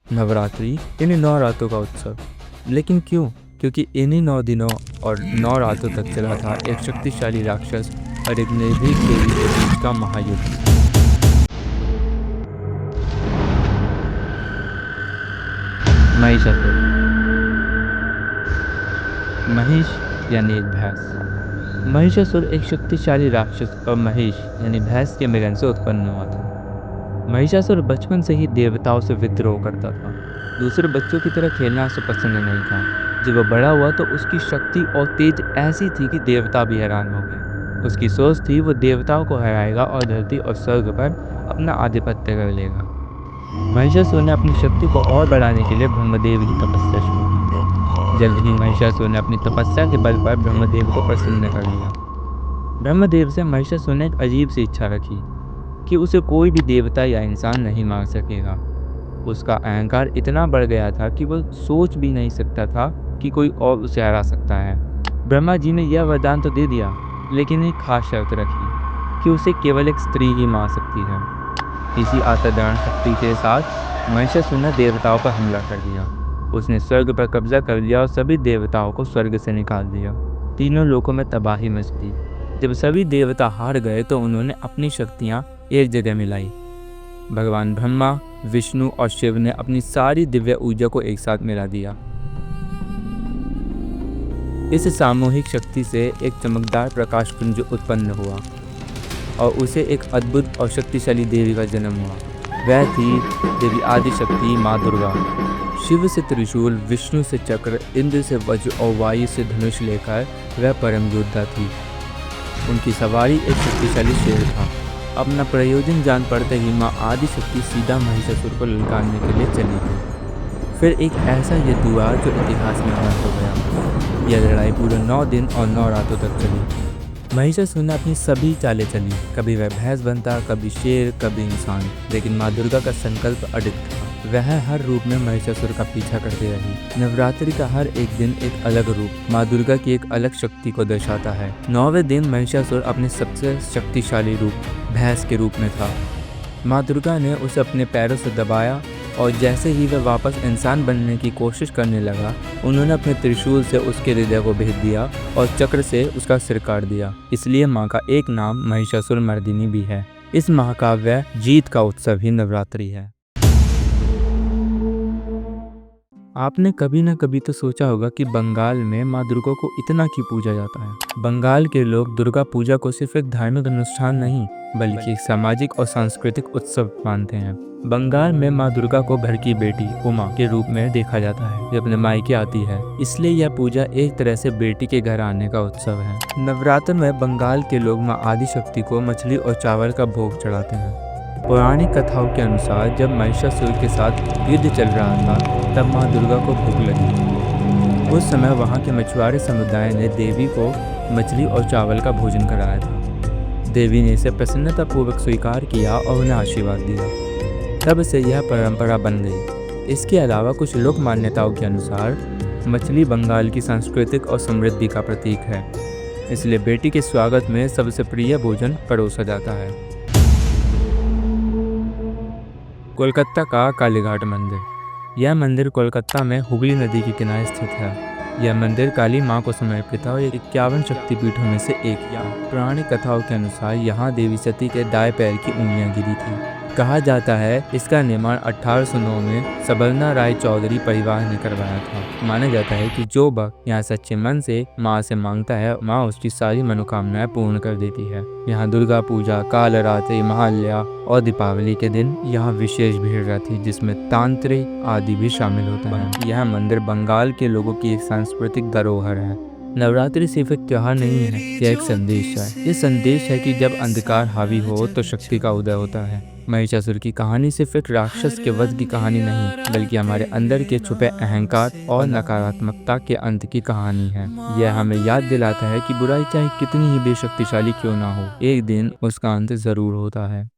नवरात्रि यानी 9 रातों का उत्सव। लेकिन क्यों? क्योंकि इन्हीं 9 दिनों और 9 रातों तक चला था एक शक्तिशाली राक्षस और एक निर्भीक देवी के बीच का महायुद्ध। महिषासुर। महिष यानी एक भैंस। महिषासुर एक शक्तिशाली राक्षस और महिष यानी भैंस के मिलन से उत्पन्न हुआ था। महिषासुर बचपन से ही देवताओं से विद्रोह करता था। दूसरे बच्चों की तरह खेलना उसे पसंद नहीं था। जब वह बड़ा हुआ तो उसकी शक्ति और तेज ऐसी थी कि देवता भी हैरान हो गए। उसकी सोच थी वो देवताओं को हराएगा और धरती और स्वर्ग पर अपना आधिपत्य कर लेगा। महिषासुर ने अपनी शक्ति को और बढ़ाने के लिए ब्रह्मदेव की तपस्या शुरू की। जल्द ही महिषासुर ने अपनी तपस्या के बल पर ब्रह्मदेव को प्रसन्न कर लिया। ब्रह्मदेव से महिषासुर ने एक अजीब सी इच्छा रखी कि उसे कोई भी देवता या इंसान नहीं मार सकेगा। उसका अहंकार इतना बढ़ गया था कि वह सोच भी नहीं सकता था कि कोई और उसे हरा सकता है। ब्रह्मा जी ने यह वरदान तो दे दिया, लेकिन एक खास शर्त रखी कि उसे केवल एक स्त्री ही मार सकती है। इसी असाधारण शक्ति के साथ महिषासुर ने देवताओं पर हमला कर दिया। उसने स्वर्ग पर कब्जा कर लिया और सभी देवताओं को स्वर्ग से निकाल दिया। तीनों लोकों में तबाही मच गई। जब सभी देवता हार गए तो उन्होंने अपनी शक्तियां एक जगह मिलाई। भगवान ब्रह्मा, विष्णु और शिव ने अपनी सारी दिव्य ऊर्जा को एक साथ मिला दिया। इस सामूहिक शक्ति से एक चमकदार प्रकाश पुंज उत्पन्न हुआ और उसे एक अद्भुत और शक्तिशाली देवी का जन्म हुआ। वह थी देवी आदिशक्ति माँ दुर्गा। शिव से त्रिशूल, विष्णु से चक्र, इंद्र से वज्र और वायु से धनुष लेकर वह परम योद्धा थी। उनकी सवारी एक शक्तिशाली शेर था। अपना प्रयोजन जान पड़ते ही माँ आदिशक्ति सीधा महिषासुर को ललकारने के लिए चली गई। फिर एक ऐसा युद्ध हुआ जो इतिहास में अमर हो गया। यह लड़ाई पूरे 9 दिन और 9 रातों तक चली। महिषासुर ने अपनी सभी चालें चली। कभी वह भैंस बनता, कभी शेर, कभी इंसान, लेकिन माँ दुर्गा का संकल्प अडिग था। वह हर रूप में महिषासुर का पीछा करती रही। नवरात्रि का हर एक दिन एक अलग रूप माँ दुर्गा की एक अलग शक्ति को दर्शाता है। 9वें दिन महिषासुर अपने सबसे शक्तिशाली रूप भैंस के रूप में था। माँ दुर्गा ने उसे अपने पैरों से दबाया और जैसे ही वह वापस इंसान बनने की कोशिश करने लगा, उन्होंने अपने त्रिशूल से उसके हृदय को भेद दिया और चक्र से उसका सिर काट दिया। इसलिए माँ का एक नाम महिषासुर मर्दिनी भी है। इस महाकाव्य जीत का उत्सव ही नवरात्रि है। आपने कभी न कभी तो सोचा होगा कि बंगाल में माँ दुर्गा को इतना क्यों पूजा जाता है। बंगाल के लोग दुर्गा पूजा को सिर्फ एक धार्मिक अनुष्ठान नहीं, बल्कि एक सामाजिक और सांस्कृतिक उत्सव मानते हैं। बंगाल में माँ दुर्गा को घर की बेटी उमा के रूप में देखा जाता है, जो अपने मायके आती है। इसलिए यह पूजा एक तरह से बेटी के घर आने का उत्सव है। नवरात्र में बंगाल के लोग माँ आदिशक्ति को मछली और चावल का भोग चढ़ाते हैं। पौराणिक कथाओं के अनुसार जब महिषासुर के साथ युद्ध चल रहा था, तब माँ दुर्गा को भूख लगी। उस समय वहाँ के मछुआरे समुदाय ने देवी को मछली और चावल का भोजन कराया था। देवी ने इसे प्रसन्नतापूर्वक स्वीकार किया और उन्हें आशीर्वाद दिया। तब से यह परंपरा बन गई। इसके अलावा कुछ लोक मान्यताओं के अनुसार मछली बंगाल की सांस्कृतिक और समृद्धि का प्रतीक है। इसलिए बेटी के स्वागत में सबसे प्रिय भोजन परोसा जाता है। कोलकाता का कालीघाट मंदिर। यह मंदिर कोलकाता में हुगली नदी के किनारे स्थित है। यह मंदिर काली माँ को समर्पित है और 51 शक्तिपीठों में से एक है। पौराणिक कथाओं के अनुसार यहाँ देवी सती के दाएं पैर की उंगलियां गिरी थी। कहा जाता है इसका निर्माण 1809 में सबलना राय चौधरी परिवार ने करवाया था। माना जाता है कि जो भक्त यहाँ सच्चे मन से माँ से मांगता है, माँ उसकी सारी मनोकामनाएं पूर्ण कर देती है। यहाँ दुर्गा पूजा, कालरात्रि, महालया और दीपावली के दिन यहाँ विशेष भीड़ रहती है, जिसमें तांत्रिक आदि भी शामिल होता है। यह मंदिर बंगाल के लोगों की एक सांस्कृतिक धरोहर है। नवरात्रि सिर्फ एक त्योहार नहीं है, यह एक संदेश है। ये संदेश है कि जब अंधकार हावी हो तो शक्ति का उदय होता है। महिषासुर की कहानी सिर्फ एक राक्षस के वध की कहानी नहीं, बल्कि हमारे अंदर के छुपे अहंकार और नकारात्मकता के अंत की कहानी है। यह हमें याद दिलाता है कि बुराई चाहे कितनी ही बेशक्तिशाली क्यों ना हो, एक दिन उसका अंत जरूर होता है।